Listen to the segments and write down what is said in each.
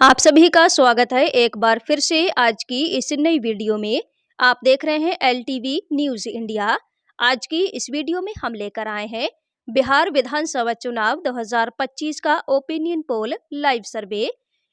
आप सभी का स्वागत है एक बार फिर से आज की इस नई वीडियो में। आप देख रहे हैं एलटीवी न्यूज़ इंडिया। आज की इस वीडियो में हम लेकर आए हैं बिहार विधानसभा चुनाव 2025 का ओपिनियन पोल लाइव सर्वे।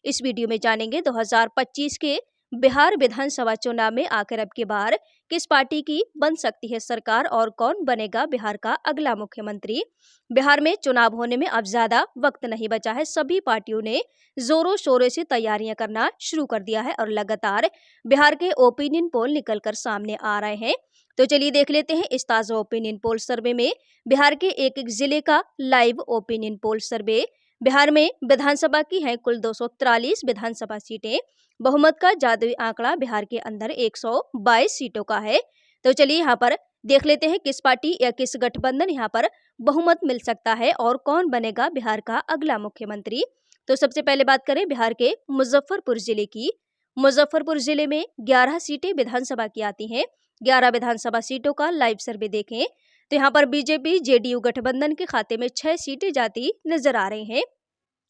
इस वीडियो में जानेंगे 2025 के बिहार विधानसभा चुनाव में आखिर अब की बार किस पार्टी की बन सकती है सरकार और कौन बनेगा बिहार का अगला मुख्यमंत्री। बिहार में चुनाव होने में अब ज्यादा वक्त नहीं बचा है। सभी पार्टियों ने जोरों शोरों से तैयारियां करना शुरू कर दिया है और लगातार बिहार के ओपिनियन पोल निकलकर सामने आ रहे हैं। तो चलिए देख लेते हैं इस ताजा ओपिनियन पोल सर्वे में बिहार के एक एक जिले का लाइव ओपिनियन पोल सर्वे। बिहार में विधानसभा की है कुल 243 विधानसभा सीटें। बहुमत का जादुई आंकड़ा बिहार के अंदर 122 सीटों का है। तो चलिए यहाँ पर देख लेते हैं किस पार्टी या किस गठबंधन यहाँ पर बहुमत मिल सकता है और कौन बनेगा बिहार का अगला मुख्यमंत्री। तो सबसे पहले बात करें बिहार के मुजफ्फरपुर जिले की। मुजफ्फरपुर जिले में 11 सीटें विधानसभा की आती हैं। 11 विधानसभा सीटों का लाइव सर्वे देखें तो यहाँ पर बीजेपी जेडीयू गठबंधन के खाते में 6 सीटें जाती नजर आ रही हैं।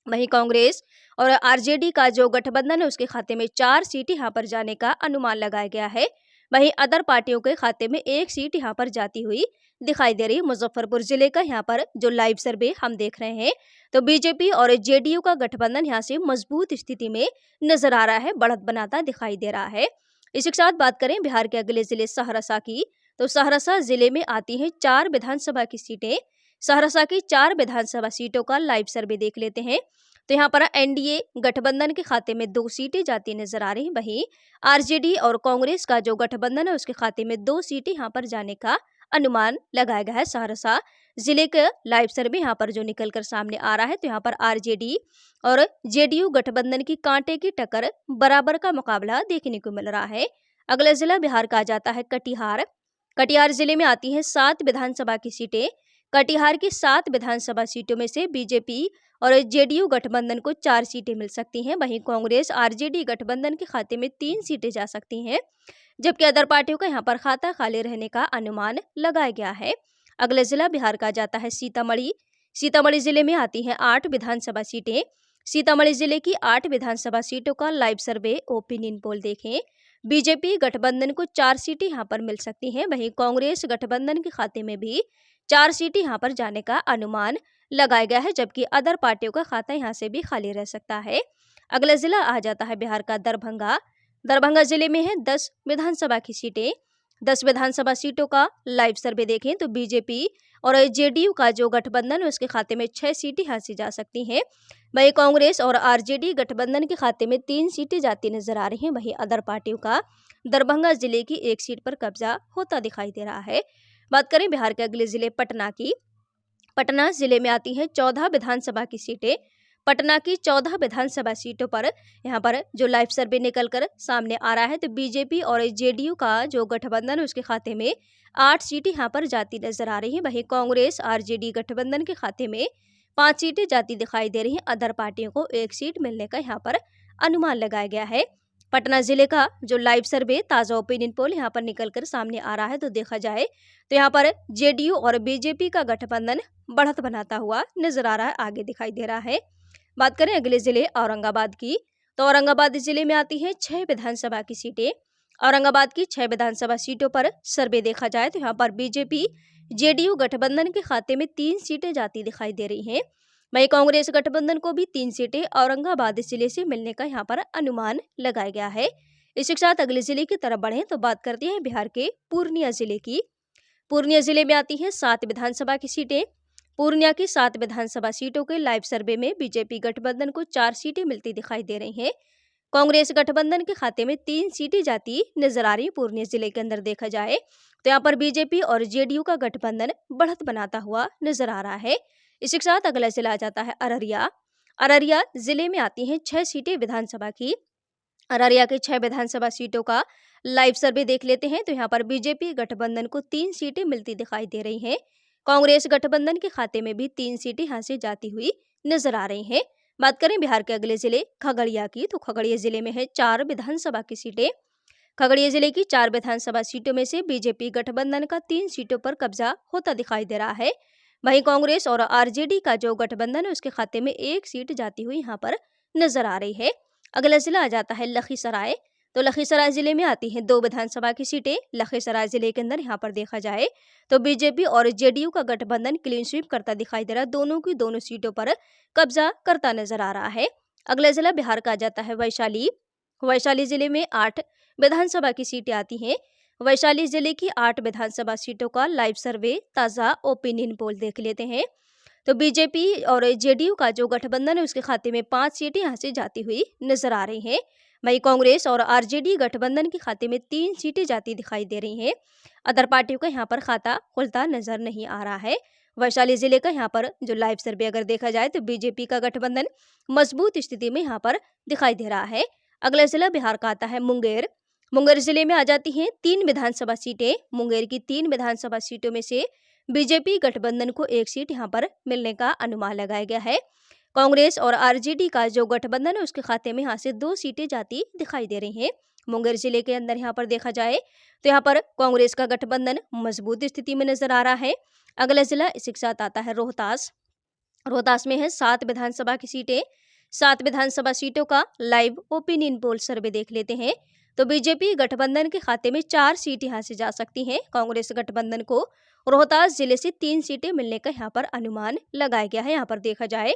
वहीं कांग्रेस और आरजेडी का जो गठबंधन है उसके खाते में 4 सीट यहाँ पर जाने का अनुमान लगाया गया है। वहीं अदर पार्टियों के खाते में 1 सीट यहाँ पर जाती हुई दिखाई दे रही है। मुजफ्फरपुर जिले का यहाँ पर जो लाइव सर्वे हम देख रहे हैं तो बीजेपी और जेडीयू का गठबंधन यहाँ से मजबूत स्थिति में नजर आ रहा है, बढ़त बनाता दिखाई दे रहा है। इसी के साथ बात करें बिहार के अगले जिले सहरसा की। तो सहरसा जिले में आती है 4 विधानसभा की सीटें। सहरसा की 4 विधानसभा सीटों का लाइव सर्वे देख लेते हैं तो यहाँ पर एनडीए गठबंधन के खाते में 2 सीटें जाती नजर आ रही हैं। वहीं आरजेडी और कांग्रेस का जो गठबंधन है उसके खाते में 2 सीटें यहाँ पर जाने का अनुमान लगाया गया है। सहरसा जिले के लाइव सर्वे यहाँ पर जो निकलकर सामने आ रहा है तो यहाँ पर आरजेडी और जेडीयू गठबंधन की कांटे की टक्कर बराबर का मुकाबला देखने को मिल रहा है। अगला जिला बिहार का आ जाता है कटिहार। कटिहार जिले में आती हैं 7 विधानसभा की सीटें। कटिहार की 7 विधानसभा सीटों में से बीजेपी और जेडीयू गठबंधन को 4 सीटें मिल सकती हैं। वहीं कांग्रेस आरजेडी गठबंधन के खाते में 3 सीटें जा सकती हैं, जबकि अदर पार्टियों का यहाँ पर खाता खाली रहने का अनुमान लगाया गया है। अगला जिला बिहार का जाता है सीतामढ़ी। सीतामढ़ी जिले में आती हैं 8 विधानसभा सीटें। सीतामढ़ी जिले की 8 विधानसभा सीटों का लाइव सर्वे ओपिनियन पोल देखें। बीजेपी गठबंधन को 4 सीटें यहाँ पर मिल सकती हैं। वहीं कांग्रेस गठबंधन के खाते में भी 4 सीटें यहाँ पर जाने का अनुमान लगाया गया है, जबकि अदर पार्टियों का खाता यहाँ से भी खाली रह सकता है। अगला जिला आ जाता है बिहार का दरभंगा। दरभंगा जिले में है 10 विधानसभा की सीटें। 10 विधानसभा सीटों का लाइव सर्वे देखें तो बीजेपी और जेडीयू का जो गठबंधन है उसके खाते में 6 सीटें हासिल जा सकती हैं। वहीं कांग्रेस और आरजेडी गठबंधन के खाते में 3 सीटें जाती नजर आ रही हैं। वहीं अदर पार्टियों का दरभंगा जिले की 1 सीट पर कब्जा होता दिखाई दे रहा है। बात करें बिहार के अगले जिले पटना की। पटना जिले में आती हैं 14 विधानसभा की सीटें। पटना की 14 विधानसभा सीटों पर यहाँ पर जो लाइव सर्वे निकलकर सामने आ रहा है तो बीजेपी और जेडीयू का जो गठबंधन है उसके खाते में 8 सीटें यहाँ पर जाती नजर आ रही हैं। वहीं कांग्रेस आरजेडी गठबंधन के खाते में 5 सीटें जाती दिखाई दे रही हैं। अदर पार्टियों को 1 सीट मिलने का यहाँ पर अनुमान लगाया गया है। पटना जिले का जो लाइव सर्वे ताजा ओपिनियन पोल यहाँ पर निकलकर सामने आ रहा है तो देखा जाए तो यहाँ पर जेडीयू और बीजेपी का गठबंधन बढ़त बनाता हुआ नजर आ रहा है, आगे दिखाई दे रहा है। बात करें अगले जिले औरंगाबाद की। तो औरंगाबाद जिले में आती है 6 विधानसभा की सीटें। औरंगाबाद की 6 विधानसभा सीटों पर सर्वे देखा जाए तो यहाँ पर बीजेपी जेडीयू गठबंधन के खाते में 3 सीटें जाती दिखाई दे रही हैं। वहीं कांग्रेस गठबंधन को भी 3 सीटें औरंगाबाद जिले से मिलने का यहाँ पर अनुमान लगाया गया है। इसी के साथ अगले जिले की तरफ बढ़े तो बात करते हैं बिहार के पूर्णिया जिले की। पूर्णिया जिले में आती हैं 7 विधानसभा की सीटें। पूर्णिया की 7 विधानसभा सीटों के लाइव सर्वे में बीजेपी गठबंधन को 4 सीटें मिलती दिखाई दे रही हैं। कांग्रेस गठबंधन के खाते में 3 सीटें जाती नजर आ रही है। पूर्णिया जिले के अंदर देखा जाए तो यहाँ पर बीजेपी और जेडीयू का गठबंधन बढ़त बनाता हुआ नजर आ रहा है। इसी के साथ अगला जिला आ जाता है अररिया। अररिया जिले में आती हैं 6 सीटें विधानसभा की। अररिया के 6 विधानसभा सीटों का लाइव सर्वे देख लेते हैं तो यहाँ पर बीजेपी गठबंधन को 3 सीटें मिलती दिखाई दे रही हैं। कांग्रेस गठबंधन के खाते में भी 3 सीटें हासिल जाती हुई नजर आ रही हैं। बात करें बिहार के अगले जिले खगड़िया की। तो खगड़िया जिले में है 4 विधानसभा की सीटें। खगड़िया जिले की 4 विधानसभा सीटों में से बीजेपी गठबंधन का 3 सीटों पर कब्जा होता दिखाई दे रहा है। वहीं कांग्रेस और आरजेडी का जो गठबंधन है उसके खाते में 1 सीट जाती हुई यहाँ पर नजर आ रही है। अगला जिला आ जाता है लखीसराय। तो लखीसराय जिले में आती हैं 2 विधानसभा की सीटें। लखीसराय जिले के अंदर यहाँ पर देखा जाए तो बीजेपी और जेडीयू का गठबंधन क्लीन स्वीप करता दिखाई दे रहा है। दोनों की दोनों सीटों पर कब्जा करता नजर आ रहा है। अगला जिला बिहार का आ जाता है वैशाली। वैशाली जिले में 8 विधानसभा की सीटें आती हैं। वैशाली जिले की 8 विधानसभा सीटों का लाइव सर्वे, ताजा ओपिनियन पोल देख लेते हैं। तो बीजेपी और जेडीयू का जो गठबंधन है उसके खाते में 5 सीटें यहाँ से जाती हुई नजर आ रही हैं। वहीं कांग्रेस और आरजेडी गठबंधन के खाते में 3 सीटें जाती दिखाई दे रही हैं। अदर पार्टियों का यहाँ पर खाता खुलता नजर नहीं आ रहा है। वैशाली जिले का यहाँ पर जो लाइव सर्वे अगर देखा जाए तो बीजेपी का गठबंधन मजबूत स्थिति में यहाँ पर दिखाई दे रहा है। अगला जिला बिहार का आता है मुंगेर। मुंगेर जिले में आ जाती हैं 3 विधानसभा सीटें। मुंगेर की 3 विधानसभा सीटों में से बीजेपी गठबंधन को 1 सीट यहाँ पर मिलने का अनुमान लगाया गया है। कांग्रेस और आरजेडी का जो गठबंधन है उसके खाते में यहाँ से 2 सीटें जाती दिखाई दे रही हैं। मुंगेर जिले के अंदर यहाँ पर देखा जाए तो यहाँ पर कांग्रेस का गठबंधन मजबूत स्थिति में नजर आ रहा है। अगला जिला इसी के साथ आता है रोहतास। रोहतास में है 7 विधानसभा की सीटें। 7 विधानसभा सीटों का लाइव ओपिनियन पोल सर्वे देख लेते हैं। तो बीजेपी गठबंधन के खाते में 4 सीट यहाँ से जा सकती हैं। कांग्रेस गठबंधन को रोहतास जिले से 3 सीटें मिलने का यहाँ पर अनुमान लगाया गया है। यहाँ पर देखा जाए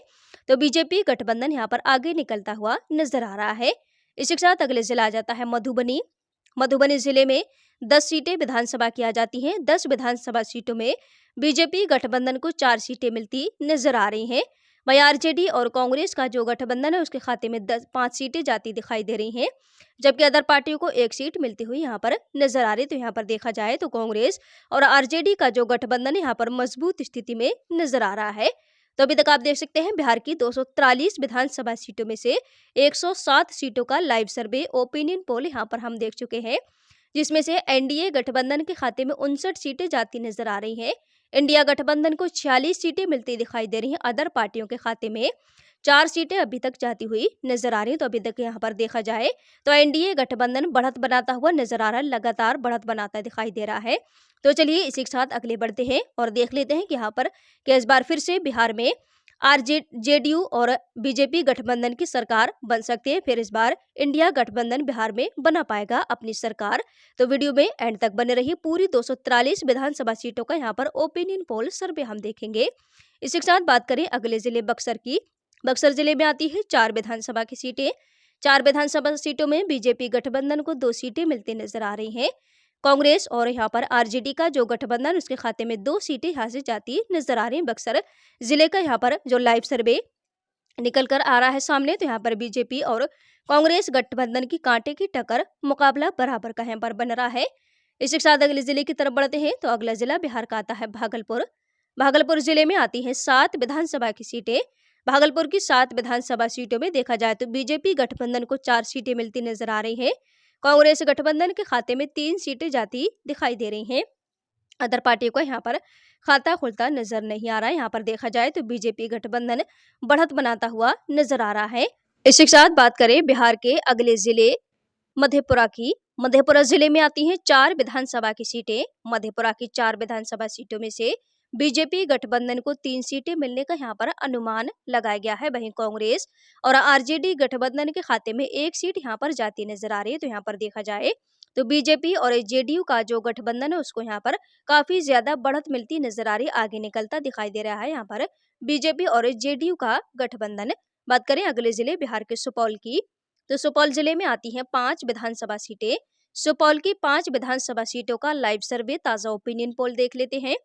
तो बीजेपी गठबंधन यहाँ पर आगे निकलता हुआ नजर आ रहा है। इसी के साथ अगले जिला आ जाता है मधुबनी। मधुबनी जिले में 10 सीटें विधानसभा की आ जाती हैं। 10 विधानसभा सीटों में बीजेपी गठबंधन को 4 सीटें मिलती नजर आ रही हैं। वहीं आरजेडी और कांग्रेस का जो गठबंधन है उसके खाते में 5 सीटें जाती दिखाई दे रही हैं, जबकि अदर पार्टियों को 1 सीट मिलती हुई यहाँ पर नजर आ रही। तो यहाँ पर देखा जाए तो कांग्रेस और आरजेडी का जो गठबंधन है यहाँ पर मजबूत स्थिति में नजर आ रहा है। तो अभी तक आप देख सकते हैं बिहार की 243 विधानसभा सीटों में से 107 सीटों का लाइव सर्वे ओपिनियन पोल यहाँ पर हम देख चुके हैं, जिसमें से एनडीए गठबंधन के खाते में 59 सीटें जाती नजर आ रही हैं। इंडिया गठबंधन को 46 सीटें मिलती दिखाई दे रही हैं। अदर पार्टियों के खाते में 4 सीटें अभी तक जाती हुई नजर आ रही हैं। तो अभी तक यहाँ पर देखा जाए तो एनडीए गठबंधन बढ़त बनाता हुआ नजर आ रहा है, लगातार बढ़त बनाता दिखाई दे रहा है। तो चलिए इसी के साथ अगले बढ़ते हैं और देख लेते हैं कि यहाँ पर कि इस बार फिर से बिहार में जेडीयू और बीजेपी गठबंधन की सरकार बन सकती है। फिर इस बार इंडिया गठबंधन बिहार में बना पाएगा अपनी सरकार। तो वीडियो में एंड तक बने रहिए। पूरी 243 विधानसभा सीटों का यहाँ पर ओपिनियन पोल सर्वे हम देखेंगे। इसी के साथ बात करें अगले जिले बक्सर की। बक्सर जिले में आती है 4 विधानसभा की सीटें। 4 विधानसभा सीटों में बीजेपी गठबंधन को 2 सीटें मिलती नजर आ रही हैं। कांग्रेस और यहाँ पर आरजेडी का जो गठबंधन उसके खाते में 2 सीटें यहाँ से जाती नजर आ रही हैं। बक्सर जिले का यहाँ पर जो लाइव सर्वे निकल कर आ रहा है सामने, तो यहाँ पर बीजेपी और कांग्रेस गठबंधन की कांटे की टक्कर, मुकाबला बराबर का यहाँ पर बन रहा है। इसी के साथ अगले जिले की तरफ बढ़ते हैं। तो अगला जिला बिहार का आता है भागलपुर। भागलपुर जिले में आती है 7 विधानसभा की सीटें। भागलपुर की 7 विधानसभा सीटों में देखा जाए तो बीजेपी गठबंधन को 4 सीटें मिलती नजर आ रही हैं। कांग्रेस गठबंधन के खाते में 3 सीटें जाती दिखाई दे रही हैं। अदर पार्टियों का यहाँ पर खाता खुलता नजर नहीं आ रहा है। यहाँ पर देखा जाए तो बीजेपी गठबंधन बढ़त बनाता हुआ नजर आ रहा है। इसी के साथ बात करें बिहार के अगले जिले मधेपुरा की। मधेपुरा जिले में आती हैं 4 विधानसभा की सीटें। मधेपुरा की 4 विधानसभा सीटों में से बीजेपी गठबंधन को 3 सीटें मिलने का यहाँ पर अनुमान लगाया गया है। वहीं कांग्रेस और आरजेडी गठबंधन के खाते में 1 सीट यहाँ पर जाती नजर आ रही है। तो यहाँ पर देखा जाए तो बीजेपी और जेडीयू का जो गठबंधन है उसको यहाँ पर काफी ज्यादा बढ़त मिलती नजर आ रही है, आगे निकलता दिखाई दे रहा है यहाँ पर बीजेपी और जेडीयू का गठबंधन। बात करें अगले जिले बिहार के सुपौल की। तो सुपौल जिले में आती हैं 5 विधानसभा सीटें। सुपौल की 5 विधानसभा सीटों का लाइव सर्वे, ताजा ओपिनियन पोल देख लेते हैं।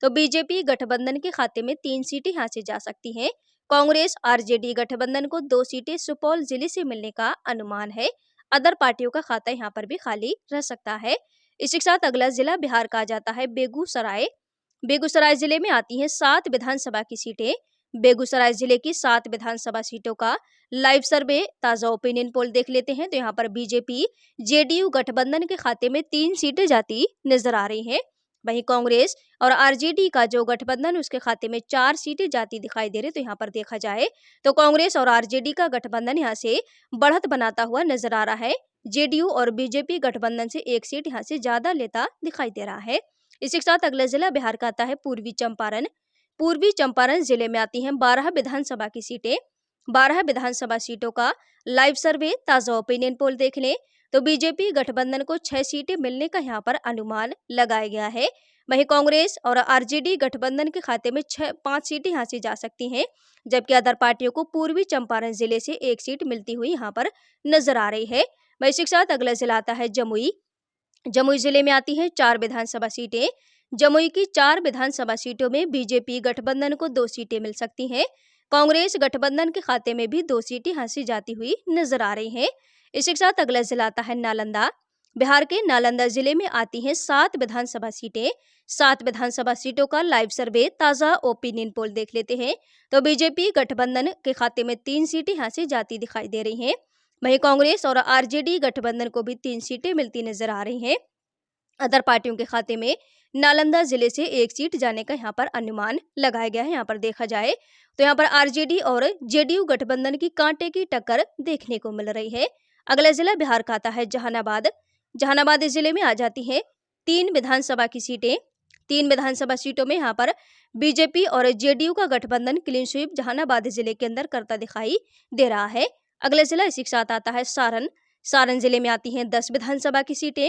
तो बीजेपी गठबंधन के खाते में 3 सीटें यहाँ से जा सकती हैं। कांग्रेस आरजेडी गठबंधन को 2 सीटें सुपौल जिले से मिलने का अनुमान है। अदर पार्टियों का खाता यहाँ पर भी खाली रह सकता है। इसी के साथ अगला जिला बिहार का आ जाता है बेगूसराय। बेगूसराय जिले में आती हैं 7 विधानसभा की सीटें। बेगूसराय जिले की 7 विधानसभा सीटों का लाइव सर्वे, ताजा ओपिनियन पोल देख लेते हैं। तो यहाँ पर बीजेपी जेडीयू गठबंधन के खाते में 3 सीटें जाती नजर आ रही हैं। वहीं कांग्रेस और आरजेडी का जो गठबंधन उसके खाते में 4 सीटें जाती दिखाई दे रही। तो यहाँ पर देखा जाए तो कांग्रेस और आरजेडी का गठबंधन यहाँ से बढ़त बनाता हुआ नजर आ रहा है। जेडीयू और बीजेपी गठबंधन से 1 सीट यहाँ से ज्यादा लेता दिखाई दे रहा है। इसी के साथ अगला जिला बिहार का आता है पूर्वी चंपारण। पूर्वी चंपारण जिले में आती हैं 12 विधानसभा की सीटें। 12 विधानसभा सीटों का लाइव सर्वे, ताजा ओपिनियन पोल देख लें तो बीजेपी गठबंधन को 6 सीटें मिलने का यहाँ पर अनुमान लगाया गया है। वहीं कांग्रेस और आरजेडी गठबंधन के खाते में 5 सीटें यहाँ से जा सकती हैं, जबकि अदर पार्टियों को पूर्वी चंपारण जिले से 1 सीट मिलती हुई यहाँ पर नजर आ रही है। वहीं इसी के साथ अगला जिला आता है जमुई। जमुई जिले में आती हैं 4 विधानसभा सीटें। जमुई की 4 विधानसभा सीटों में बीजेपी गठबंधन को 2 सीटें मिल सकती हैं। कांग्रेस गठबंधन के खाते में भी 2 सीटें हासिल जाती हुई नजर आ रही हैं। इसी के साथ अगला जिला आता है नालंदा। बिहार के नालंदा जिले में आती हैं 7 विधानसभा सीटें। 7 विधानसभा सीटों का लाइव सर्वे, ताजा ओपिनियन पोल देख लेते हैं तो बीजेपी गठबंधन के खाते में 3 सीटें हासिल जाती दिखाई दे रही हैं। वहीं कांग्रेस और आरजेडी गठबंधन को भी 3 सीटें मिलती नजर आ रही हैं। अदर पार्टियों के खाते में नालंदा जिले से 1 सीट जाने का यहाँ पर अनुमान लगाया गया है। यहाँ पर देखा जाए तो यहाँ पर आरजेडी और जेडीयू गठबंधन की कांटे की टक्कर देखने को मिल रही है। अगला जिला बिहार का आता है जहानाबाद। जहानाबाद जिले में आ जाती है 3 विधानसभा की सीटें। 3 विधानसभा सीटों में यहाँ पर बीजेपी और जेडीयू का गठबंधन क्लीन स्वीप जहानाबाद जिले के अंदर करता दिखाई दे रहा है। अगला जिला इसी के साथ आता है सारण। सारण जिले में आती हैं 10 विधानसभा की सीटें।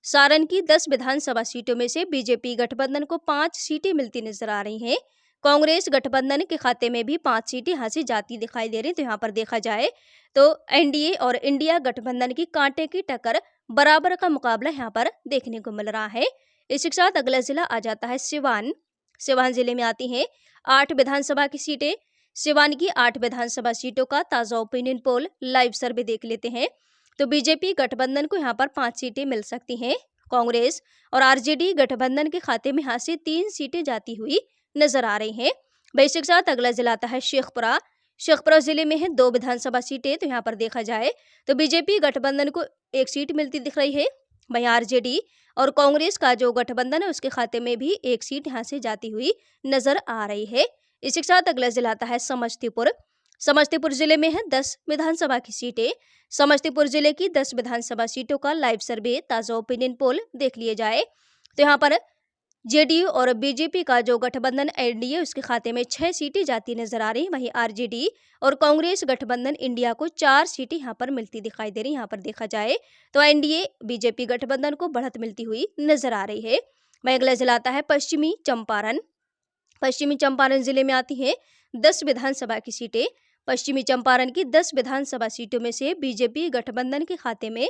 सारण की 10 विधानसभा सीटों में से बीजेपी गठबंधन को 5 सीटें मिलती नजर आ रही हैं। कांग्रेस गठबंधन के खाते में भी 5 सीटें हासिल जाती दिखाई दे रही। तो यहाँ पर देखा जाए तो एनडीए और इंडिया गठबंधन की कांटे की टक्कर, बराबर का मुकाबला यहाँ पर देखने को मिल रहा है। इसी के साथ अगला जिला आ जाता है सिवान। सिवान जिले में आती हैं 8 विधानसभा की सीटें। सिवान की 8 विधानसभा सीटों का ताजा ओपिनियन पोल, लाइव सर्वे देख लेते हैं तो बीजेपी गठबंधन को यहाँ पर 5 सीटें मिल सकती हैं। कांग्रेस और आरजेडी गठबंधन के खाते में यहाँ से 3 सीटें जाती हुई नजर आ रही हैं। इसी के साथ अगला जिला आता है शेखपुरा। शेखपुरा जिले में है 2 विधानसभा सीटें। तो यहाँ पर देखा जाए तो बीजेपी गठबंधन को 1 सीट मिलती दिख रही है। वहीं आरजेडी और कांग्रेस का जो गठबंधन है उसके खाते में भी 1 सीट यहाँ से जाती हुई नजर आ रही है। इसी के साथ अगला जिला आता है समस्तीपुर। समस्तीपुर जिले में है 10 विधानसभा की सीटें। समस्तीपुर जिले की 10 विधानसभा सीटों का लाइव सर्वे, ताजा ओपिनियन पोल देख लिए जाए तो यहाँ पर जेडीयू और बीजेपी का जो गठबंधन एनडीए उसके खाते में 6 सीटें जाती नजर आ रही। वहीं आरजेडी और कांग्रेस गठबंधन इंडिया को 4 सीटें यहाँ पर मिलती दिखाई दे रही। यहाँ पर देखा जाए तो एनडीए बीजेपी गठबंधन को बढ़त मिलती हुई नजर आ रही है। वहीं अगला जिला आता है पश्चिमी चंपारण। पश्चिमी चंपारण जिले में आती है 10 विधानसभा की सीटें। पश्चिमी चंपारण की 10 विधानसभा सीटों में से बीजेपी गठबंधन के खाते में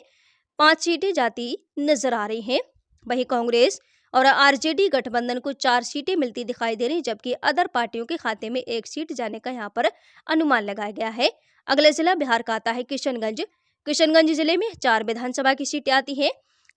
5 सीटें जाती नजर आ रही हैं। वहीं कांग्रेस और आरजेडी गठबंधन को 4 सीटें मिलती दिखाई दे रही, जबकि अदर पार्टियों के खाते में 1 सीट जाने का यहाँ पर अनुमान लगाया गया है। अगला जिला बिहार का आता है किशनगंज। किशनगंज जिले में 4 विधानसभा की सीटें आती हैं।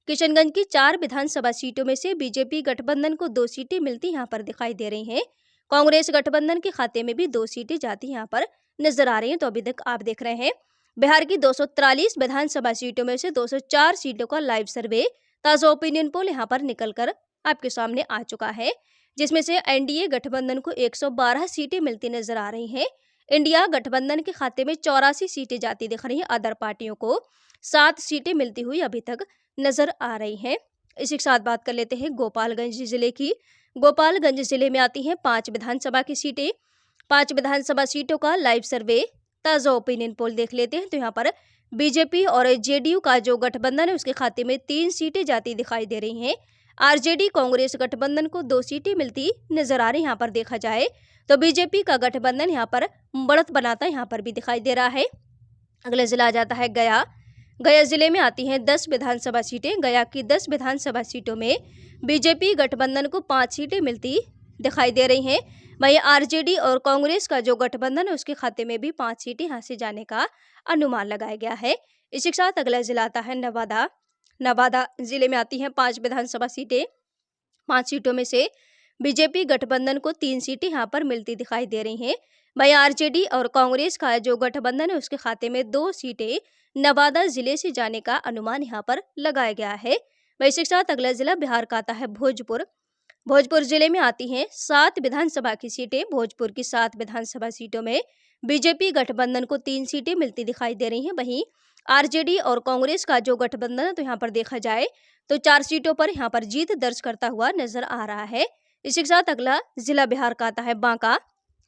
किशनगंज की 4 विधानसभा सीटों में से बीजेपी गठबंधन को 2 सीटें मिलती यहाँ पर दिखाई दे रही हैं। कांग्रेस गठबंधन के खाते में भी 2 सीटें जाती यहाँ पर नजर आ रही हैं। तो अभी तक आप देख रहे हैं बिहार की 243 विधानसभा सीटों में से 204 सीटों का लाइव सर्वे, ताजा ओपिनियन पोल यहाँ पर निकलकर आपके सामने आ चुका है, जिसमें से एनडीए गठबंधन को 112 सीटें मिलती नजर आ रही हैं। इंडिया गठबंधन के खाते में 84 सीटें जाती दिख रही हैं। अदर पार्टियों को 7 सीटें मिलती हुई अभी तक नजर आ रही हैं। इसी के साथ बात कर लेते हैं गोपालगंज जिले की। गोपालगंज जिले में आती हैं 5 विधानसभा की सीटें। 5 विधानसभा सीटों का लाइव सर्वे, ताजा ओपिनियन पोल देख लेते हैं तो यहाँ पर बीजेपी और जेडीयू का जो गठबंधन है उसके खाते में 3 सीटें जाती दिखाई दे रही हैं। आरजेडी कांग्रेस गठबंधन को 2 सीटें मिलती नजर आ रही। यहाँ पर देखा जाए तो बीजेपी का गठबंधन यहाँ पर बढ़त बनाता यहाँ पर भी दिखाई दे रहा है। अगला जिला आ जाता है गया। गया जिले में आती हैं 10 विधानसभा सीटें। गया की 10 विधानसभा सीटों में बीजेपी गठबंधन को 5 सीटें मिलती दिखाई दे रही हैं। वहीं आरजेडी और कांग्रेस का जो गठबंधन है उसके खाते में भी 5 सीटें यहाँ से जाने का अनुमान लगाया गया है। इसी के साथ अगला जिला आता है नवादा। नवादा जिले में आती हैं 5 विधानसभा सीटें। 5 सीटों में से बीजेपी गठबंधन को 3 सीटें यहाँ पर मिलती दिखाई दे रही हैं। वहीं आरजेडी और कांग्रेस का जो गठबंधन है उसके खाते में 2 सीटें नवादा जिले से जाने का अनुमान यहाँ पर लगाया गया है। वहीं इसके साथ अगला जिला बिहार का आता है भोजपुर। भोजपुर जिले में आती हैं 7 विधानसभा की सीटें। भोजपुर की 7 विधानसभा सीटों में बीजेपी गठबंधन को 3 सीटें मिलती दिखाई दे रही हैं। वहीं आरजेडी और कांग्रेस का जो गठबंधन है तो यहाँ पर देखा जाए तो 4 सीटों पर यहाँ पर जीत दर्ज करता हुआ नजर आ रहा है। इसी के साथ अगला जिला बिहार का आता है बांका।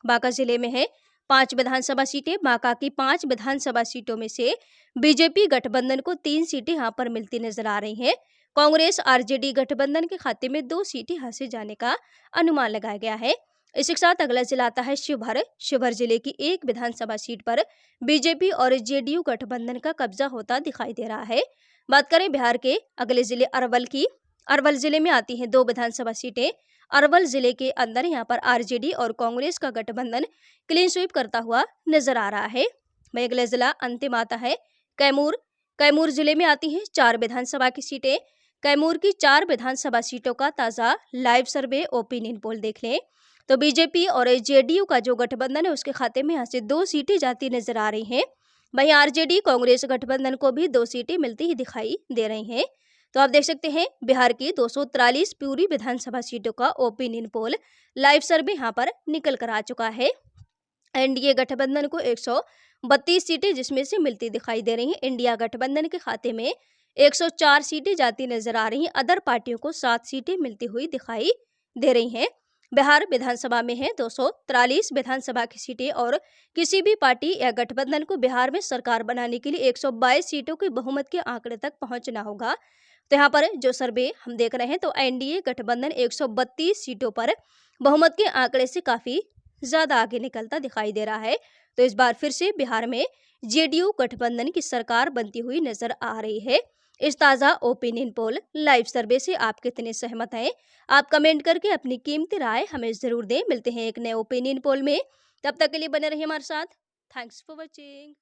बांका जिले में है 5 विधानसभा सीटें, बांका की 5 विधानसभा सीटों में से बीजेपी गठबंधन को 3 सीटें यहां पर मिलती नजर आ रही हैं। कांग्रेस आरजेडी गठबंधन के खाते में 2 सीटें हासिल जाने का अनुमान लगाया गया है। इसी के साथ अगला जिला आता है शिवहर। शिवहर जिले की एक विधानसभा सीट पर बीजेपी और जेडीयू गठबंधन का कब्जा होता दिखाई दे रहा है। बात करें बिहार के अगले जिले अरवल की। अरवल जिले में आती हैं 2 विधानसभा सीटें। अरवल जिले के अंदर यहाँ पर आरजेडी और कांग्रेस का गठबंधन क्लीन स्वीप करता हुआ नजर आ रहा है। वहीं अगला जिला अंतिम आता है कैमूर। कैमूर जिले में आती हैं 4 विधानसभा की सीटें। कैमूर की 4 विधानसभा सीटों का ताजा लाइव सर्वे ओपिनियन पोल देख लें तो बीजेपी और जेडीयू का जो गठबंधन है उसके खाते में यहाँ से 2 सीटें जाती नजर आ रही हैं। वहीं आरजेडी कांग्रेस गठबंधन को भी 2 सीटें मिलती ही दिखाई दे रही हैं। तो आप देख सकते हैं बिहार की 243 पूरी विधानसभा सीटों का ओपिनियन पोल लाइव सर्वे यहाँ पर निकल कर आ चुका है। एनडीए गठबंधन को 132 सीटें जिसमें से मिलती दिखाई दे रही हैं। इंडिया गठबंधन के खाते में 104 सीटें जाती नजर आ रही हैं। अदर पार्टियों को 7 सीटें मिलती हुई दिखाई दे रही हैं। बिहार विधानसभा में है 243 विधानसभा की सीटें और किसी भी पार्टी या गठबंधन को बिहार में सरकार बनाने के लिए 122 सीटों के बहुमत के आंकड़े तक पहुंचना होगा। तो यहाँ पर जो सर्वे हम देख रहे हैं तो एनडीए गठबंधन 132 सीटों पर बहुमत के आंकड़े से काफी ज्यादा आगे निकलता दिखाई दे रहा है। तो इस बार फिर से बिहार में जेडीयू गठबंधन की सरकार बनती हुई नजर आ रही है। इस ताजा ओपिनियन पोल लाइव सर्वे से आप कितने सहमत हैं? आप कमेंट करके अपनी कीमती राय हमें जरूर दें। मिलते हैं एक नए ओपिनियन पोल में, तब तक के लिए बने रहिए हमारे साथ। Thanks for watching.